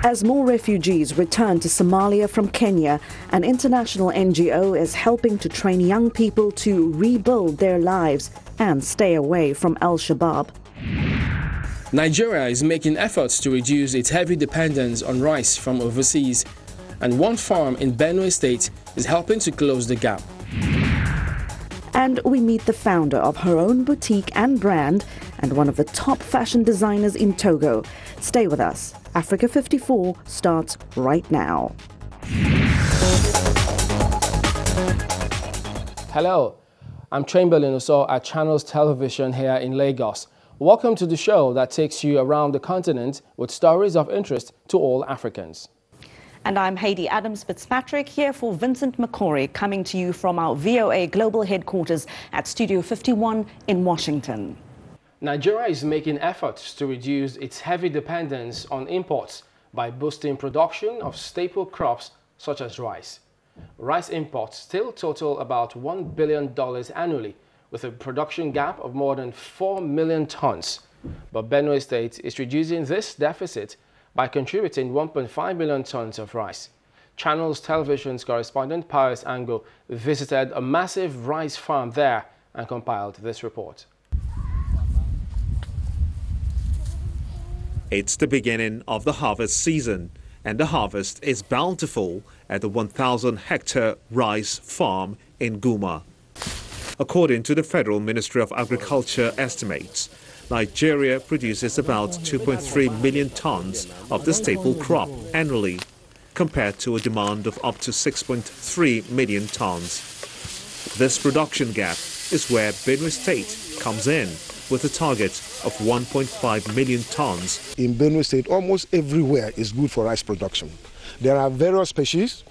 As more refugees return to Somalia from Kenya, an international NGO is helping to train young people to rebuild their lives and stay away from Al-Shabaab. Nigeria is making efforts to reduce its heavy dependence on rice from overseas, and one farm in Benue State is helping to close the gap. And we meet the founder of her own boutique and brand and one of the top fashion designers in Togo. Stay with us. Africa 54 starts right now. Hello, I'm Chamberlain Oso at Channels Television here in Lagos. Welcome to the show that takes you around the continent with stories of interest to all Africans. And I'm Hayde Adams Fitzpatrick here for Vincent McCory, coming to you from our VOA Global Headquarters at Studio 51 in Washington. Nigeria is making efforts to reduce its heavy dependence on imports by boosting production of staple crops such as rice. Rice imports still total about $1 billion annually, with a production gap of more than 4 million tons. But Benue State is reducing this deficit by contributing 1.5 million tons of rice. Channels Television's correspondent Pius Ango visited a massive rice farm there and compiled this report. It's the beginning of the harvest season, and the harvest is bountiful at the 1,000-hectare rice farm in Guma. According to the Federal Ministry of Agriculture estimates, Nigeria produces about 2.3 million tons of the staple crop annually, compared to a demand of up to 6.3 million tons. This production gap is where Benue State comes in, with a target of 1.5 million tons. In Benue State, almost everywhere is good for rice production. There are various species,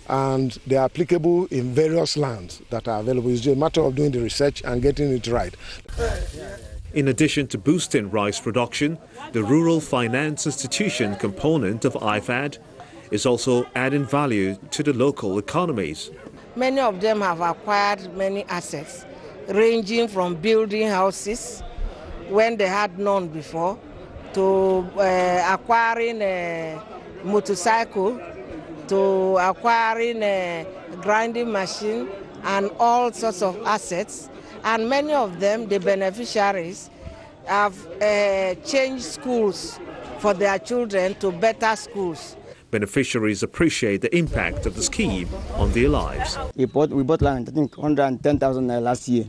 and they are applicable in various lands that are available. It's just a matter of doing the research and getting it right. In addition to boosting rice production, the Rural Finance Institution component of IFAD is also adding value to the local economies. Many of them have acquired many assets, ranging from building houses when they had none before, to acquiring a motorcycle, to acquiring a grinding machine, and all sorts of assets. And many of them, the beneficiaries, have changed schools for their children to better schools. Beneficiaries appreciate the impact of the scheme on their lives. We bought land, I think 110,000 last year.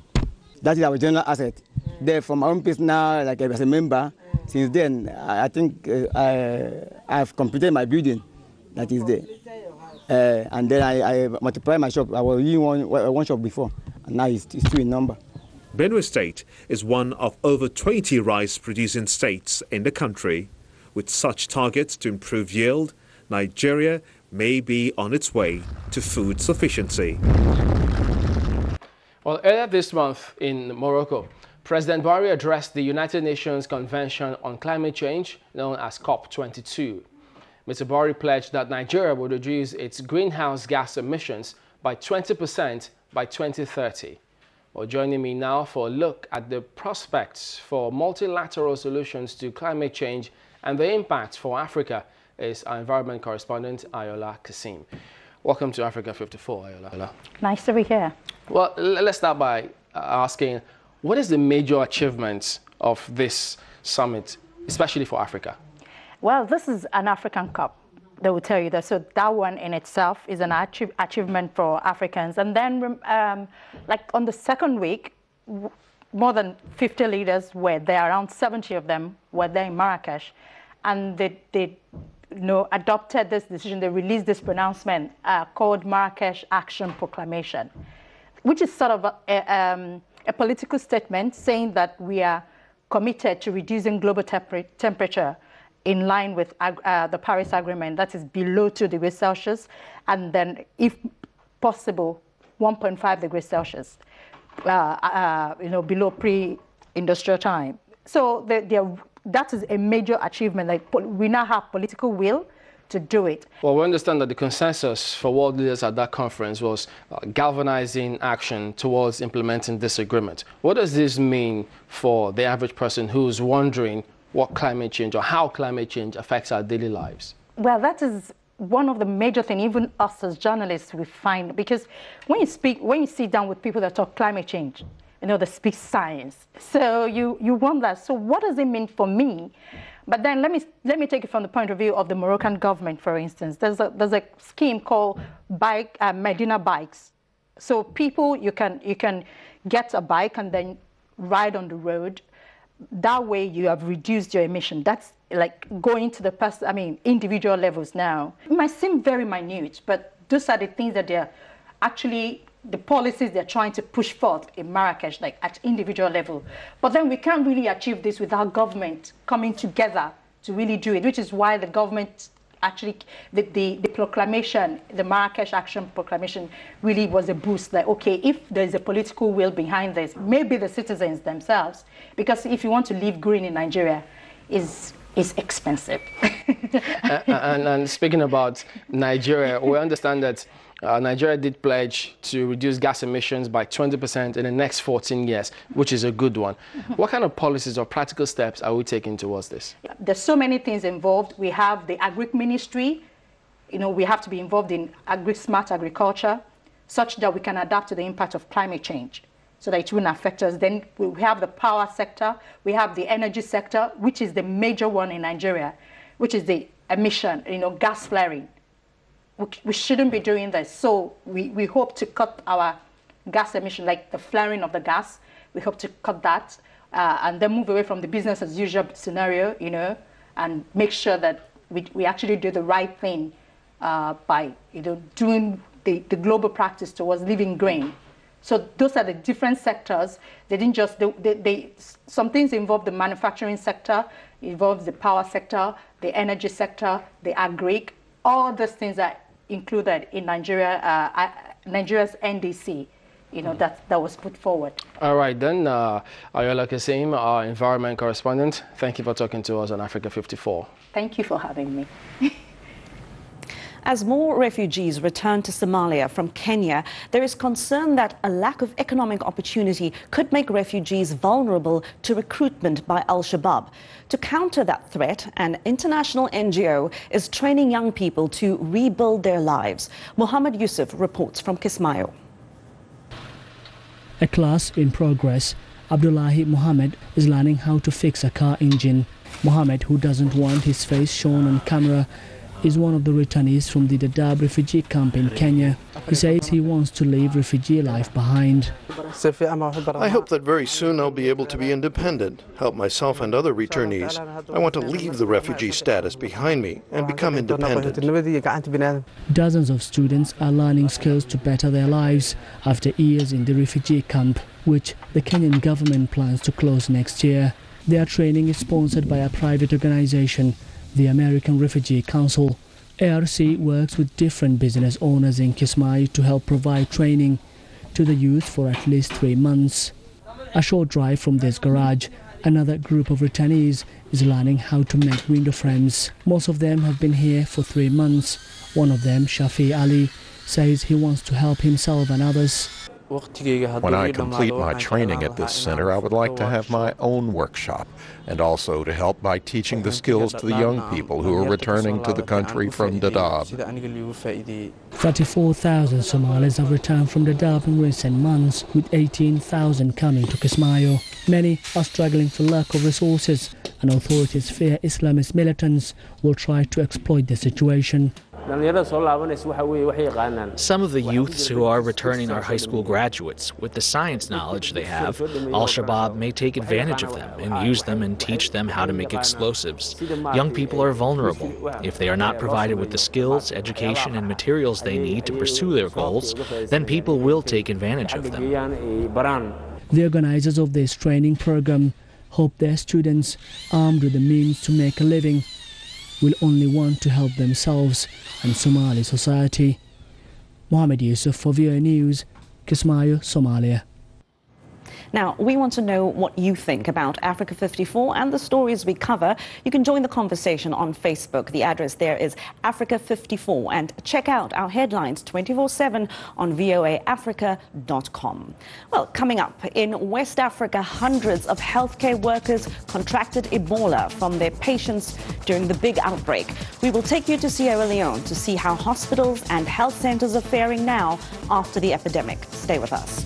That is our general asset. There, from my own place now, like as a member, since then, I think I've completed my building that is there. And then I multiplied my shop. I was using one shop before, and now it's two in number. Benue State is one of over 20 rice-producing states in the country. With such targets to improve yield, Nigeria may be on its way to food sufficiency. Well, earlier this month in Morocco, President Buhari addressed the United Nations Convention on Climate Change, known as COP22. Mr. Buhari pledged that Nigeria would reduce its greenhouse gas emissions by 20% by 2030. Well, joining me now for a look at the prospects for multilateral solutions to climate change and the impact for Africa is our environment correspondent, Ayola Kasim. Welcome to Africa 54, Ayola. Nice to be here. Well, let's start by asking, what is the major achievements of this summit, especially for Africa? Well, this is an African Cup. They will tell you that. So that one in itself is an achievement for Africans. And then, like on the second week, more than 50 leaders were there. Around 70 of them were there in Marrakesh, and they adopted this decision. They released this pronouncement called Marrakesh Action Proclamation, which is sort of a political statement saying that we are committed to reducing global temperature in line with the Paris Agreement, that is below 2 degrees Celsius, and then, if possible, 1.5 degrees Celsius, below pre-industrial time. So that is a major achievement. Like, we now have political will to do it. Well, we understand that the consensus for world leaders at that conference was galvanizing action towards implementing this agreement. What does this mean for the average person who's wondering what climate change or how climate change affects our daily lives? Well, that is one of the major things, even us as journalists, we find, because when you sit down with people that talk climate change, they speak science. So you wonder, so what does it mean for me? But then let me take it from the point of view of the Moroccan government, for instance. There's a scheme called Medina bikes. So people, you can get a bike and then ride on the road. That way you have reduced your emission. That's like going to the individual levels now. It might seem very minute, but those are the things that they're actually, the policies they're trying to push forth in Marrakesh, like at individual level. But then we can't really achieve this without government coming together to really do it, which is why the government actually, the proclamation, the Marrakesh Action Proclamation really was a boost. Like, okay, if there's a political will behind this, maybe the citizens themselves, because if you want to live green in Nigeria, is expensive. and speaking about Nigeria, we understand that Nigeria did pledge to reduce gas emissions by 20% in the next 14 years, which is a good one. What kind of policies or practical steps are we taking towards this? There's so many things involved. We have the Agri Ministry. We have to be involved in smart agriculture, such that we can adapt to the impact of climate change, so that it won't affect us. Then we have the power sector. We have the energy sector, which is the major one in Nigeria, which is the emission, gas flaring. We shouldn't be doing this. So we hope to cut our gas emission, like the flaring of the gas. We hope to cut that and then move away from the business as usual scenario, and make sure that we actually do the right thing by, doing the global practice towards living green. So those are the different sectors. They didn't just, some things involve the manufacturing sector, involves the power sector, the energy sector, the agri. All those things are included in Nigeria's NDC, that was put forward. All right, then, Ayola Kasim, our environment correspondent, thank you for talking to us on Africa 54. Thank you for having me. As more refugees return to Somalia from Kenya, there is concern that a lack of economic opportunity could make refugees vulnerable to recruitment by Al-Shabaab. To counter that threat, an international NGO is training young people to rebuild their lives. Mohammed Yusuf reports from Kismayo. A class in progress. Abdullahi Mohammed is learning how to fix a car engine. Mohammed, who doesn't want his face shown on camera, is one of the returnees from the Dadaab refugee camp in Kenya. He says he wants to leave refugee life behind. I hope that very soon I'll be able to be independent, help myself and other returnees. I want to leave the refugee status behind me and become independent. Dozens of students are learning skills to better their lives after years in the refugee camp, which the Kenyan government plans to close next year. Their training is sponsored by a private organization, the American Refugee Council. ARC works with different business owners in Kismayo to help provide training to the youth for at least 3 months. A short drive from this garage, another group of returnees is learning how to make window frames. Most of them have been here for 3 months. One of them, Shafi Ali, says he wants to help himself and others. When I complete my training at this center, I would like to have my own workshop, and also to help by teaching the skills to the young people who are returning to the country from Dadaab. 34,000 Somalis have returned from Dadaab in recent months, with 18,000 coming to Kismayo. Many are struggling for lack of resources, and authorities fear Islamist militants will try to exploit the situation. Some of the youths who are returning are high school graduates. With the science knowledge they have, Al-Shabaab may take advantage of them and use them and teach them how to make explosives. Young people are vulnerable. If they are not provided with the skills, education, and materials they need to pursue their goals, then people will take advantage of them. The organizers of this training program hope their students, armed with the means to make a living, will only want to help themselves and Somali society. Mohammed Yusuf for VOA News, Kismayo, Somalia. Now, we want to know what you think about Africa 54 and the stories we cover. You can join the conversation on Facebook. The address there is Africa 54, and check out our headlines 24/7 on voaafrica.com. Well, coming up, in West Africa, hundreds of healthcare workers contracted Ebola from their patients during the big outbreak. We will take you to Sierra Leone to see how hospitals and health centers are faring now after the epidemic. Stay with us.